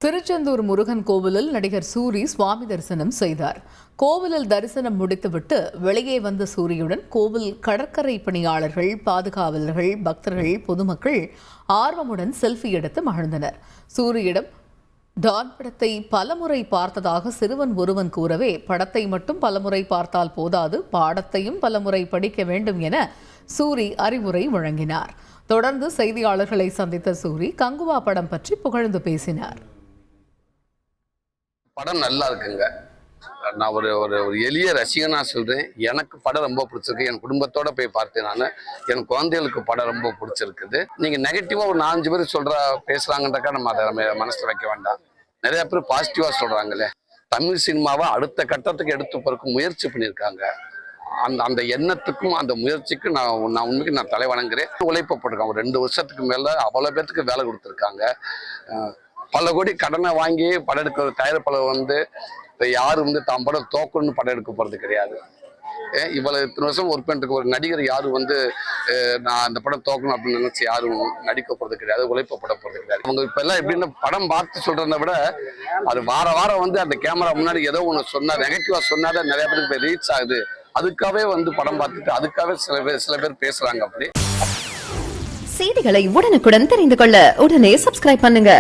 திருச்செந்தூர் முருகன் கோவிலில் நடிகர் சூரி சுவாமி தரிசனம் செய்தார். கோவிலில் தரிசனம் முடித்துவிட்டு வெளியே வந்த சூரியுடன் கோவில் கடற்கரை பணியாளர்கள், பாதுகாவலர்கள், பக்தர்கள், பொதுமக்கள் ஆர்வமுடன் செல்ஃபி எடுத்து மகிழ்ந்தனர். சூரியிடம் டான் படத்தை பலமுறை பார்த்ததாக சிறுவன் ஒருவன் கூறவே, படத்தை மட்டும் பலமுறை பார்த்தால் போதாது, பாடத்தையும் பலமுறை படிக்க வேண்டும் என சூரி அறிவுரை வழங்கினார். தொடர்ந்து செய்தியாளர்களை சந்தித்த சூரி கங்குவா படம் பற்றி புகழ்ந்து பேசினார். படம் நல்லா இருக்குங்க. நான் ஒரு ஒரு எளிய ரசிகனா சொல்றேன். எனக்கு படம் ரொம்ப பிடிச்சிருக்கு. என் குடும்பத்தோட போய் பார்த்தேன். நான் என் குழந்தைகளுக்கு படம் ரொம்ப பிடிச்சிருக்குது. நீங்க நெகட்டிவா ஒரு 4-5 பேர் பேசுறாங்கன்றக்கா நம்ம அதை மனசுல வைக்க வேண்டாம். நிறைய பேர் பாசிட்டிவா சொல்றாங்களே. தமிழ் சினிமாவை அடுத்த கட்டத்துக்கு எடுத்து போறதுக்கு முயற்சி பண்ணியிருக்காங்க. அந்த எண்ணத்துக்கும் அந்த முயற்சிக்கும் நான் உண்மைக்கு நான் தலை வணங்குறேன். உழைப்பு போட்டிருக்காங்க. ஒரு 2 வருஷத்துக்கு மேல அவ்வளவு பேருக்கு வேலை கொடுத்துருக்காங்க. பல கோடி கடனை வாங்கி படம் எடுக்கிற தயாரிப்பாளர் யாரும் தான் படம் தோக்கணும்னு படம் எடுக்க போறது கிடையாது. இவ்வளவு இத்தனை வருஷம் ஒர்க் பண்ணிட்டு ஒரு நடிகர் யாரும் நான் அந்த படம் தோக்கணும் அப்படின்னு நினைச்சு யாரும் நடிக்க போறது கிடையாது, உழைப்பப்பட போறது கிடையாது. அவங்க இப்ப எல்லாம் எப்படின்னா படம் பார்த்து சொல்றதை விட அது வாரம் அந்த கேமரா முன்னாடி ஏதோ ஒன்று சொன்னா நெகட்டிவா சொன்னாதான் நிறைய பேருக்கு போய் ரீச் ஆகுது. அதுக்காகவே படம் பார்த்துட்டு அதுக்காகவே சில பேர் பேசுறாங்க. அப்படி செய்திகளை உடனுக்குடன் தெரிந்து கொள்ள உடனே சப்ஸ்கிரைப் பண்ணுங்க.